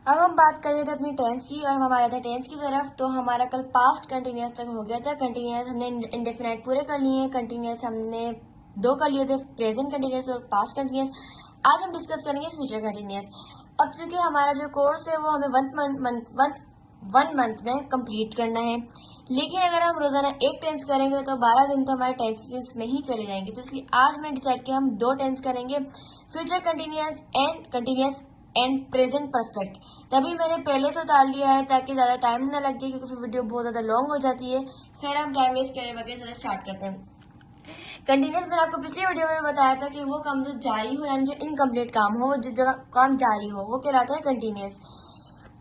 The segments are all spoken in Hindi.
अब हम बात कर रहे थे अपनी टेंस की और हम आ जाते हैं टेंस की तरफ। तो हमारा कल पास्ट कंटिन्यूस तक हो गया था। कंटिन्यूस हमने इंडेफिनाइट पूरे कर लिए हैं, कंटिन्यूस हमने 2 कर लिए थे, प्रेजेंट कंटिन्यूस और पास्ट कंटिन्यूस। आज हम डिस्कस करेंगे फ्यूचर कंटिन्यूस। अब चूंकि हमारा जो कोर्स है वो हमें 1 मंथ में कंप्लीट करना है, लेकिन अगर हम रोजाना एक टेंस करेंगे तो 12 दिन तो हमारे टेंस में ही चले जाएंगे। तो इसलिए आज हमने डिसाइड किया हम 2 टेंस करेंगे, future continuous and present perfect. तभी मैंने पहले से उतार लिया है ताकि ज्यादा टाइम ना लगे, क्योंकि फिर वीडियो बहुत ज्यादा लॉन्ग हो जाती है। फिर हम टाइम वेस्ट करे बगैर ज्यादा स्टार्ट करते हैं। कंटिन्यूस मैंने आपको पिछली वीडियो में बताया था कि वो काम जो जारी हो यानी जो इनकम्प्लीट काम हो, जो जगह काम जारी हो, वो कहलाता है कंटिन्यूस।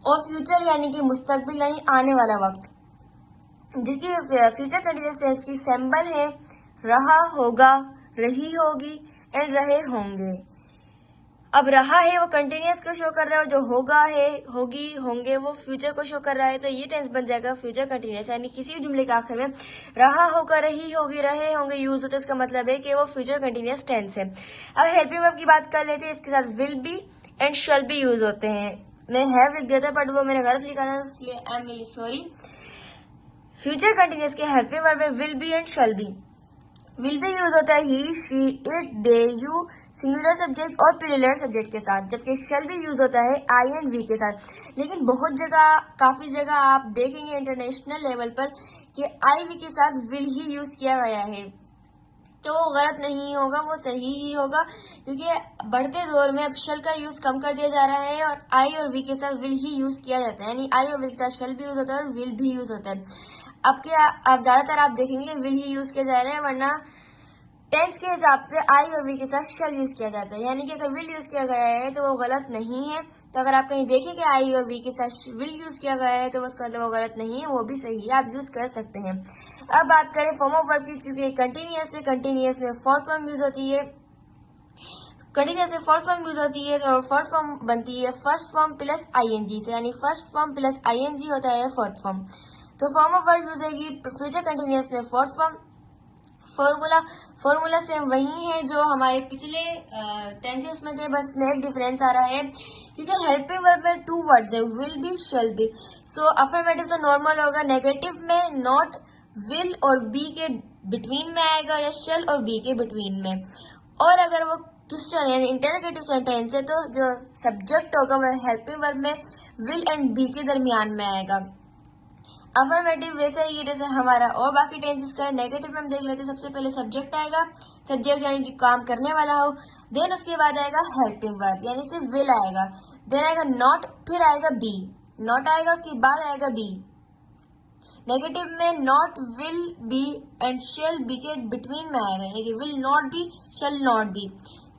और फ्यूचर यानी कि मुस्तकबिल यानी आने वाला वक्त, जिसकी फ्यूचर कंटिन्यूस टेंस की सिंबल है रहा, होगा, रही होगी एंड रहे होंगे। अब रहा है वो कंटिन्यूस को शो कर रहा है और जो होगा है, होगी, होंगे वो फ्यूचर को शो कर रहा है। तो ये टेंस बन जाएगा फ्यूचर कंटिन्यूस। यानी किसी भी जुमले के आखिर में रहा होगा, रही होगी, रहे होंगे यूज होते हैं, इसका मतलब है कि वो फ्यूचर कंटिन्यूस टेंस है। अब हेल्पिंग वर्ब की बात कर लेते हैं। इसके साथ will be and shall B use होते हैं। मैं हैव लिख दिया था बट वो मैंने गलत लिखा था, इसलिए I am really sorry. Future continuous के हेल्पिंग वर्ब है will be and shall be. Will be use होता है he, she, it, they, you singular subject और प्लूरल सब्जेक्ट के साथ, जबकि शैल भी यूज होता है आई एंड वी के साथ। लेकिन बहुत जगह, काफी जगह आप देखेंगे इंटरनेशनल लेवल पर कि आई वी के साथ विल ही यूज किया गया है। तो वो गलत नहीं होगा, वो सही ही होगा, क्योंकि बढ़ते दौर में अब शैल का यूज कम कर दिया जा रहा है और आई और वी के साथ विल ही यूज किया जाता है। यानी आई और वी के साथ शैल भी यूज होता है और विल भी यूज होता है। अब ज्यादातर आप देखेंगे विल ही यूज किया जा रहा है, वरना टेंस के हिसाब से आई और वी के साथ शैल यूज किया जाता है। यानी कि अगर विल यूज किया गया है तो वो गलत नहीं है। तो अगर आप कहीं देखें कि आई और वी के साथ विल यूज किया गया है तो उसका मतलब वो गलत नहीं है, वो भी सही है, आप यूज कर सकते हैं। अब बात करें फॉर्म ऑफ वर्ब की, चूंकि कंटिन्यूस है, कंटिन्यूस में फोर्थ फॉर्म यूज होती है। कंटिन्यूस में फर्स्ट फॉर्म यूज होती है और फर्स्ट फॉर्म बनती है फर्स्ट फॉर्म प्लस आईएनजी से, यानी फर्स्ट फॉर्म प्लस आईएनजी होता है फर्स्ट फॉर्म। तो फॉर्म ऑफ वर्ब यूज होगी फ्यूचर कंटिन्यूस में फोर्थ फॉर्म। फॉर्मूला सेम वही है जो हमारे पिछले टेंसेस में थे, बस इसमें एक डिफरेंस आ रहा है क्योंकि हेल्पिंग वर्ब में 2 वर्ड्स है, will be, shall B. So affirmative तो नॉर्मल होगा, नेगेटिव में नॉट, विल और बी के बिटवीन में आएगा या शैल और बी के बिटवीन में। और अगर वो क्वेश्चन यानी इंटरोगेटिव सेंटेंस है तो जो सब्जेक्ट होगा वो हेल्पिंग वर्ब में विल एंड बी के दरमियान में आएगा। अफर्मेटिव वैसे ही जैसे हमारा और बाकी टेंसेस का है। नेगेटिव में हम देख लेते हैं, सबसे पहले सब्जेक्ट आएगा, सब्जेक्ट यानी जो काम करने वाला हो, देन उसके बाद आएगा हेल्पिंग वर्ब यानी सिर्फ विल आएगा, देन आएगा नॉट, फिर आएगा बी, नॉट आएगा उसके बाद आएगा बी। नेगेटिव में not, will be and shall be के बिटवीन में आएगा, यानी कि will not be, shall not be,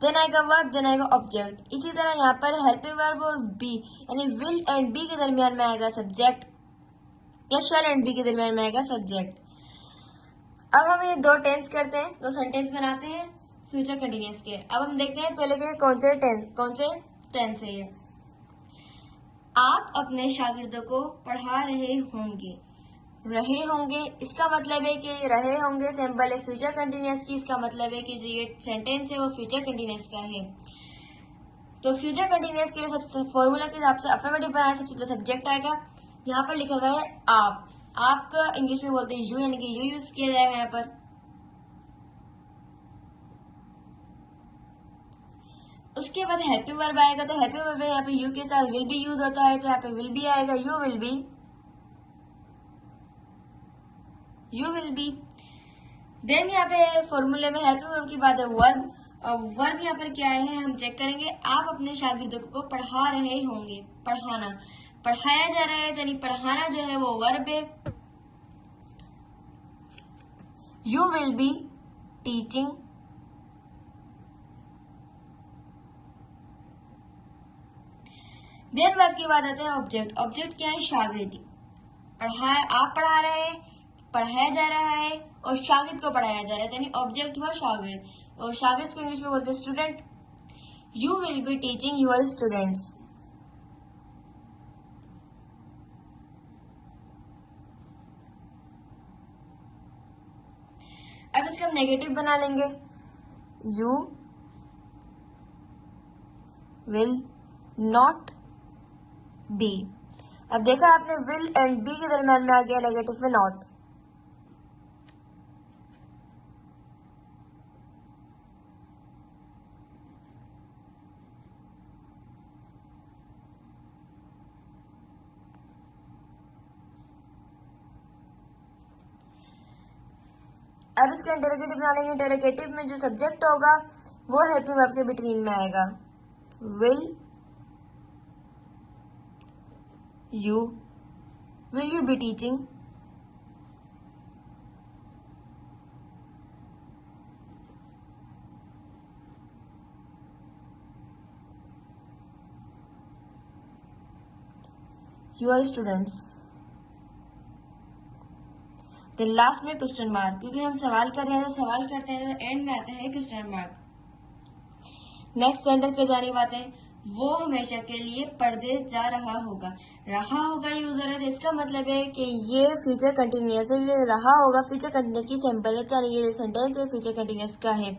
then आएगा वर्ब, देन आएगा ऑब्जेक्ट। इसी तरह यहाँ पर हेल्पिंग वर्ब और बी यानी विल एंड बी के दरमियान में आएगा सब्जेक्ट या शैल एंड बी के दरमियान में आएगा सब्जेक्ट। अब हम ये 2 टेंस करते हैं, 2 सेंटेंस बनाते हैं फ्यूचर कंटिन्यूस के। अब हम देखते हैं पहले के कौन से टेंस है ये। आप अपने शागिर्दों को पढ़ा रहे होंगे, रहे होंगे इसका मतलब है कि रहे होंगे सिंबल है फ्यूचर कंटिन्यूस की, इसका मतलब है कि जो ये सेंटेंस है वो फ्यूचर कंटिन्यूस का है। तो फ्यूचर कंटिन्यूस के लिए सबसे फॉर्मूला के हिसाब से अफर्मेटिव बनाया, सबसे पहले सब्जेक्ट आएगा, यहाँ पर लिखा हुआ है आप, आपका इंग्लिश में बोलते हैं यू, यानी कि यू यूज किया जाएगा यहाँ पर। उसके बाद हेल्पिंग वर्ब आएगा, तो हेल्पिंग वर्ब यहाँ पे यू के साथ विल बी यूज होता है, तो यहाँ पे विल बी आएगा, you will be, you will be. Then यहाँ पे फॉर्मूले में हेल्पिंग वर्ब की बात है वर्ब। वर्ब यहाँ पर क्या है हम चेक करेंगे। आप अपने शागिर्दों को पढ़ा रहे होंगे, पढ़ाना, पढ़ाया जा रहा है, यानी पढ़ाना जो है वो वर्ब है। You will be teaching, then verb के बाद आता है ऑब्जेक्ट। ऑब्जेक्ट क्या है? शागिर्द। आप पढ़ा रहे हैं, पढ़ाया जा रहा है और शागिर्द को पढ़ाया जा रहा है, यानी ऑब्जेक्ट हुआ शागिर्द, और शागिर्द को इंग्लिश में बोलते हैं student. You will be teaching your students. अब इसका हम नेगेटिव बना लेंगे, यू विल नॉट बी। अब देखा आपने विल एंड बी के दरम्यान में आ गया नेगेटिव में नॉट। अब इसका इंटरोगेटिव बना लेंगे। इंटरोगेटिव में जो सब्जेक्ट होगा वो हेल्पिंग वर्ब के बिटवीन में आएगा। विल you be teaching? Your students? Then last में क्वेश्चन मार्क, क्योंकि हम सवाल कर रहे हैं तो सवाल करते हैं तो एंड में आता है क्वेश्चन मार्क। नेक्स्ट सेंटेंस पे जाने की बात है, वो हमेशा के लिए परदेश जा रहा होगा। रहा होगा यूजर है तो इसका मतलब है कि ये फ्यूचर कंटिन्यूअस है, ये रहा होगा फ्यूचर कंटिन्यूअस की सैंपल है, यानी ये सेंटेंस है फ्यूचर कंटिन्यूअस का है।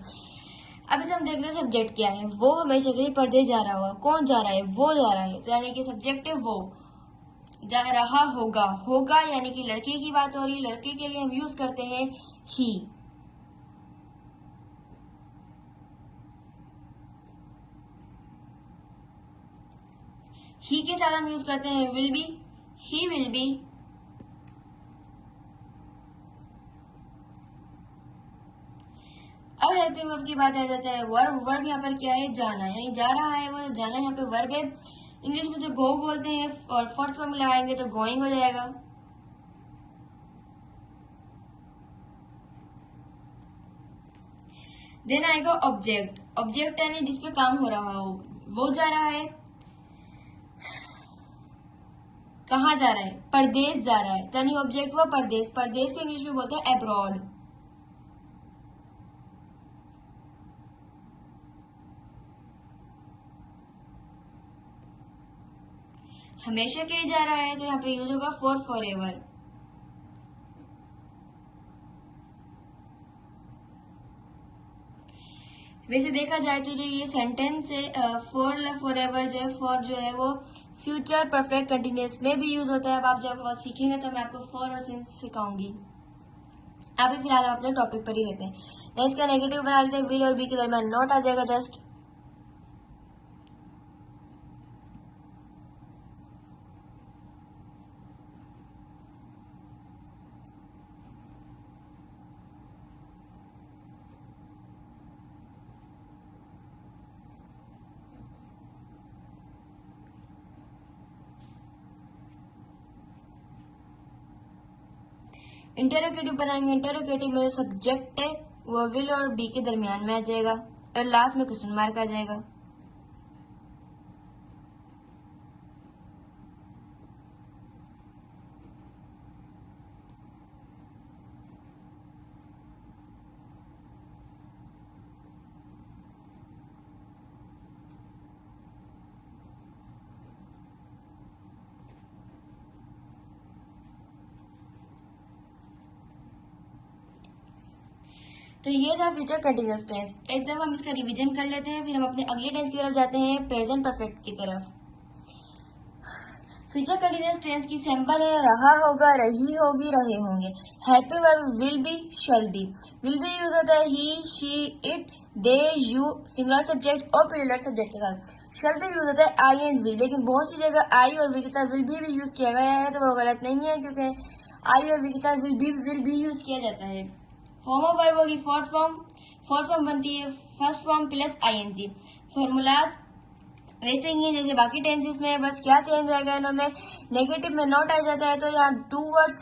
अब इसे हम देख रहे हैं सब्जेक्ट क्या है, वो हमेशा के लिए परदेश जा रहा होगा। कौन जा रहा है? वो जा रहा है, तो यानी कि सब्जेक्ट है वो, जा रहा होगा। होगा यानी कि लड़के की बात हो रही है, लड़के के लिए हम यूज करते हैं ही। ही के साथ हम यूज करते हैं will be, he will be. अब हेल्पिंग वर्ब की बात आ जाता है वर्ब। वर्ब यहाँ पर क्या है? जाना, यानी जा रहा है वो, जाना यहाँ पे वर्ब है। इंग्लिश में से गो बोलते हैं और फर्स्ट फॉर्म लगाएंगे तो गोइंग हो जाएगा। देन आएगा ऑब्जेक्ट। ऑब्जेक्ट यानी जिसपे काम हो रहा हो, वो जा रहा है। कहाँ जा रहा है? परदेश जा रहा है, यानी ऑब्जेक्ट हुआ परदेश। परदेश को इंग्लिश में बोलते हैं अब्रॉड। हमेशा के लिए जा रहा है तो यहाँ पे यूज होगा फॉर एवर। वैसे देखा जाए तो जो ये सेंटेंस है फॉर एवर जो है, फॉर जो है वो फ्यूचर परफेक्ट कंटिन्यूअस में भी यूज होता है। अब आप जब सीखेंगे तो मैं आपको फॉर और सिंस सिखाऊंगी। अभी फिलहाल हम अपने टॉपिक पर ही रहते हैं। नेक्स्ट का नेगेटिव बना लेते हैं, विल और बी के दरमियान नॉट आ जाएगा जस्ट। इंटरोगेटिव बनाएंगे। इंटरोगेटिव में सब्जेक्ट है वो विल और बी के दरमियान में आ जाएगा और लास्ट में क्वेश्चन मार्क आ जाएगा। तो ये था फ्यूचर कंटिन्यूअस टेंस। एक दफा हम इसका रिवीजन कर लेते हैं, फिर हम अपने अगले टेंस की तरफ जाते हैं, प्रेजेंट परफेक्ट की तरफ। फ्यूचर कंटिन्यूअस टेंस की सैंपल है रहा होगा, रही होगी, रहे होंगे। Helping verb will be, shall be. Will be use होता है he, she, it, they, you, singular subject और प्लूरल सब्जेक्ट के साथ। शैल बी यूज होता है आई एंड वी, लेकिन बहुत सी जगह आई और वी के साथ विल भी यूज किया गया है, तो वो गलत नहीं है, क्योंकि आई और वी के साथ विल भी यूज किया जाता है। फॉर्म ऑफ वर्ब होगी फर्स्ट फॉर्म। फर्स्ट फॉर्म बनती है first form plus ING. Formulas वैसे ही है जैसे बाकी टेंसेस में, बस क्या चेंज आएगा इनमें, नेगेटिव में नॉट आ जाता है, तो यहाँ टू वर्ड्स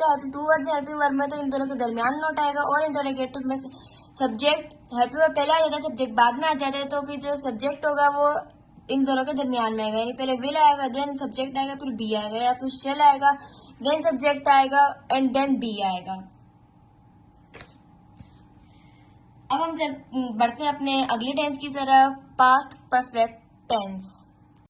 हेल्पिंग वर्ब में तो इन दोनों के दरमियान नॉट आएगा, और इंटरोगेटिव में सब्जेक्ट हेल्पिंग वर्ब पहले आ जाता है, सब्जेक्ट बाद में आ जाता है, तो फिर जो सब्जेक्ट होगा वो इन दोनों के दरमियान में आएगा, यानी पहले विल आएगा, देन सब्जेक्ट आएगा, फिर बी आएगा, या फिर शेल आएगा, देन सब्जेक्ट आएगा एंड देन बी आएगा। अब हम बढ़ते हैं अपने अगले टेंस की तरफ, पास्ट परफेक्ट टेंस।